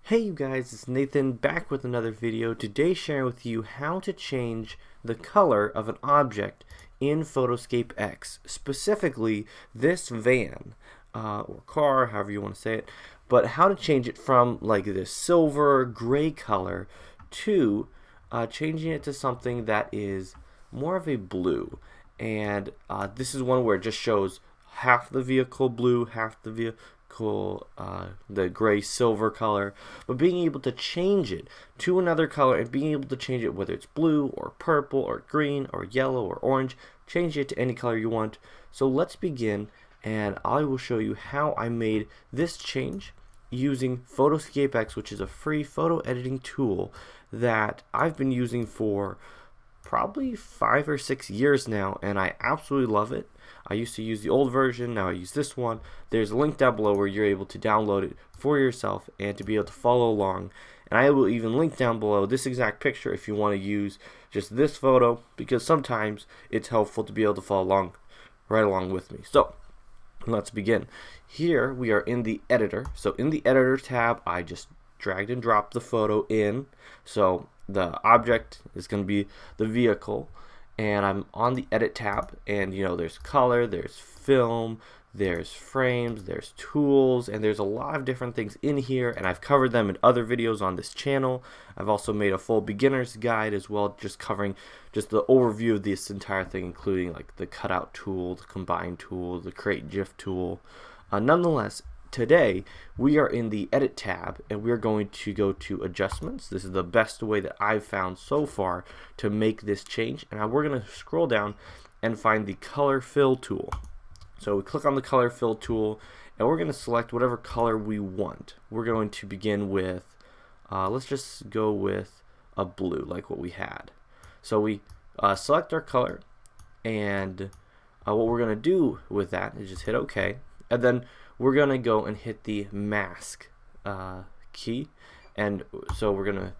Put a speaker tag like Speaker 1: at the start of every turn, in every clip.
Speaker 1: Hey you guys, it's Nathan back with another video. Today sharing with you how to change the color of an object in PhotoScape X. Specifically this van or car, however you want to say it, but how to change it from like this silver gray color to changing it to something that is more of a blue. And this is one where it just shows half the vehicle blue, half the vehicle the gray silver color, but being able to change it to another color and being able to change it whether it's blue or purple or green or yellow or orange, change it to any color you want. So let's begin, and I will show you how I made this change using PhotoScape X, which is a free photo editing tool that I've been using for probably 5 or 6 years now, and I absolutely love it. I used to use the old version, now I use this one. There's a link down below where you're able to download it for yourself and to be able to follow along. And I will even link down below this exact picture if you want to use just this photo, because sometimes it's helpful to be able to follow along right along with me. So let's begin. Here we are in the editor. So in the editor tab, I just dragged and dropped the photo in. So the object is going to be the vehicle, and I'm on the edit tab, and there's color, there's film, there's frames, there's tools, and there's a lot of different things in here, and I've covered them in other videos on this channel. I've also made a full beginner's guide as well, just covering just the overview of this entire thing, including like the cutout tool, the combine tool, the create GIF tool. Nonetheless, today we are in the edit tab, and we're going to go to adjustments. This is the best way that I've found so far to make this change, and we're going to scroll down and find the color fill tool. So we click on the color fill tool, and we're going to select whatever color we want. We're going to begin with let's just go with a blue like what we had. So we select our color, and what we're going to do with that is just hit OK, and then we're going to go and hit the mask key, and so we're going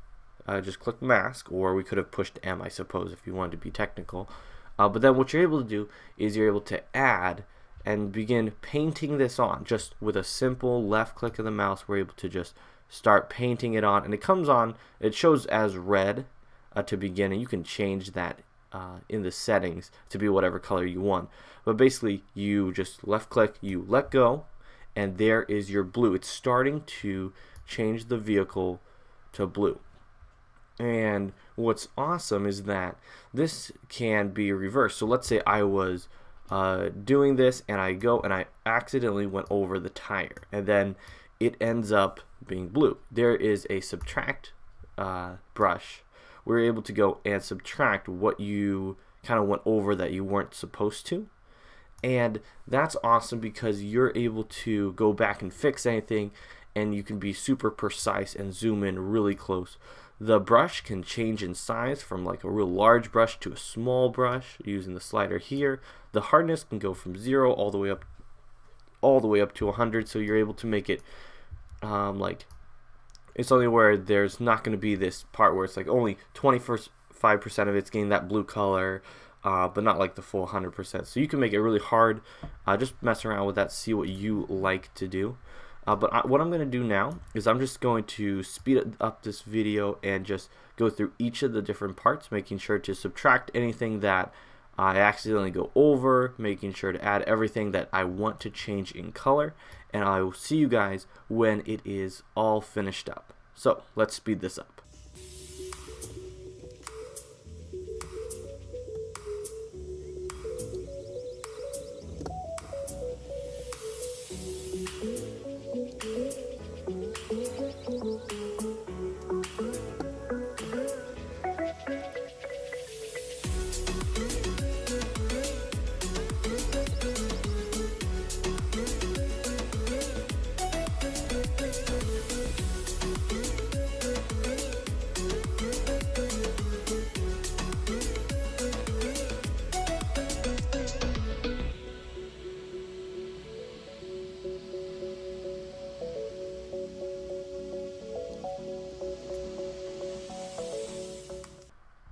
Speaker 1: to just click mask, or we could have pushed M, I suppose, if you wanted to be technical. But then what you're able to do is you're able to add and begin painting this on just with a simple left click of the mouse. We're able to just start painting it on, and it comes on, it shows as red to begin, and you can change that in the settings to be whatever color you want. But basically you just left click, you let go, and there is your blue. It's starting to change the vehicle to blue. And what's awesome is that this can be reversed. So let's say I was doing this, and I go and I accidentally went over the tire, and then it ends up being blue. There is a subtract brush. We're able to go and subtract what you kind of went over that you weren't supposed to. And that's awesome because you're able to go back and fix anything, and you can be super precise and zoom in really close. The brush can change in size from like a real large brush to a small brush using the slider here. The hardness can go from 0 all the way up to 100, so you're able to make it like it's only where there's not going to be this part where it's like only 25% of it's getting that blue color, but not like the full 100%. So you can make it really hard. Just mess around with that, see what you like to do. But what I'm going to do now is I'm just going to speed up this video and just go through each of the different parts, making sure to subtract anything that I accidentally go over, making sure to add everything that I want to change in color, and I will see you guys when it is all finished up. So let's speed this up.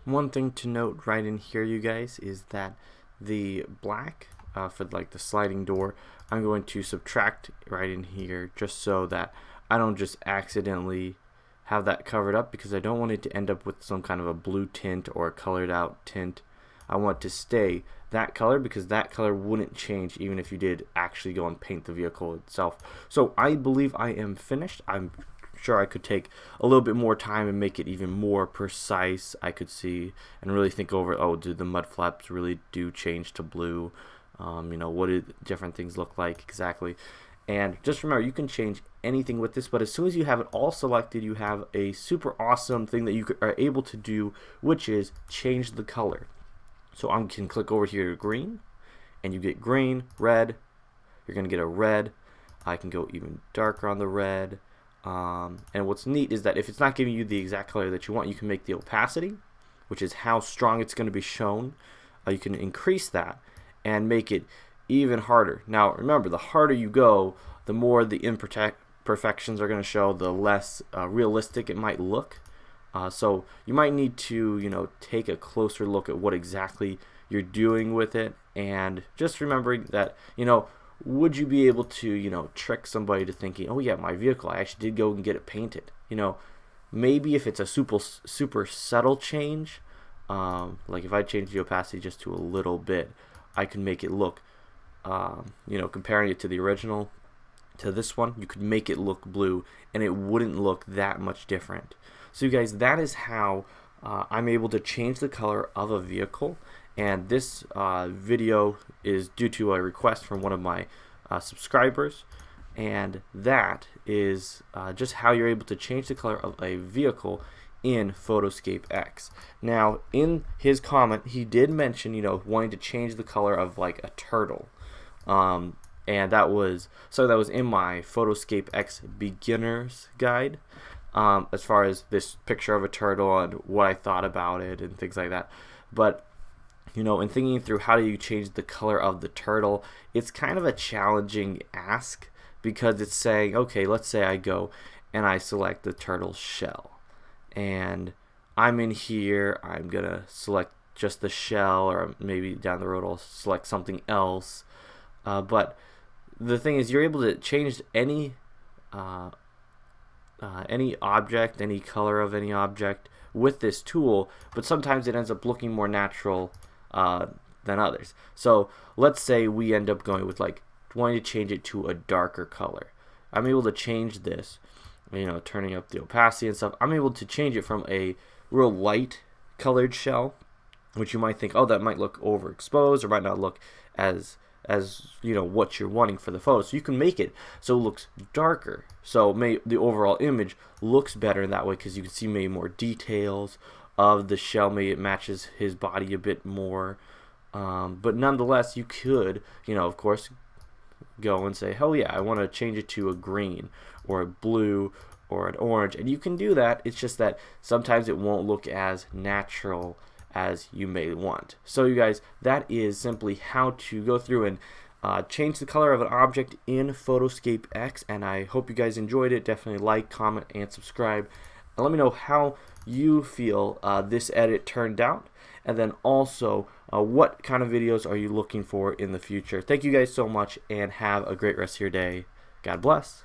Speaker 1: One thing to note right in here, you guys, is that the black for like the sliding door, I'm going to subtract right in here just so that I don't just accidentally have that covered up, because I don't want it to end up with some kind of a blue tint or a colored out tint. I want it to stay that color, because that color wouldn't change even if you did actually go and paint the vehicle itself. So I believe I am finished. I'm sure I could take a little bit more time and make it even more precise. I could see and really think over, oh, do the mud flaps really do change to blue? You know, what do different things look like exactly? And just remember, you can change anything with this, but as soon as you have it all selected, you have a super awesome thing that you are able to do, which is change the color. So I can click over here to green, and you get green, red. You're going to get a red. I can go even darker on the red. And what's neat is that if it's not giving you the exact color that you want, you can make the opacity, which is how strong it's going to be shown. You can increase that and make it even harder. Now remember, the harder you go, the more the imperfections are going to show, the less realistic it might look. So you might need to, you know, take a closer look at what exactly you're doing with it, and just remembering that, you know, would you be able to, you know, trick somebody to thinking, oh yeah, my vehicle, I actually did go and get it painted. You know, maybe if it's a super subtle change, like if I change the opacity just to a little bit, I can make it look, you know, comparing it to the original to this one, you could make it look blue and it wouldn't look that much different. So you guys, that is how I'm able to change the color of a vehicle. And this video is due to a request from one of my subscribers, and that is just how you're able to change the color of a vehicle in PhotoScape X. Now, in his comment, he did mention, you know, wanting to change the color of like a turtle, and that was in my PhotoScape X beginner's guide, as far as this picture of a turtle and what I thought about it and things like that. But you know, in thinking through how do you change the color of the turtle, it's kind of a challenging ask, because it's saying, okay, let's say I go and I select the turtle shell, and I'm in here, I'm gonna select just the shell, or maybe down the road I'll select something else. But the thing is, you're able to change any object, any color of any object with this tool, but sometimes it ends up looking more natural than others. So let's say we end up going with like wanting to change it to a darker color. I'm able to change this, you know, turning up the opacity and stuff. I'm able to change it from a real light colored shell, which you might think, oh, that might look overexposed or might not look as you know, what you're wanting for the photo. So you can make it so it looks darker, so the overall image looks better in that way, because you can see maybe more details of the shell, maybe it matches his body a bit more. But nonetheless, you could, you know, of course, go and say, oh yeah, I want to change it to a green or a blue or an orange, and you can do that. It's just that sometimes it won't look as natural as you may want. So you guys, that is simply how to go through and change the color of an object in PhotoScape X, and I hope you guys enjoyed it. Definitely like, comment, and subscribe, and let me know how you feel this edit turned out, and then also what kind of videos are you looking for in the future. Thank you guys so much, and have a great rest of your day. God bless.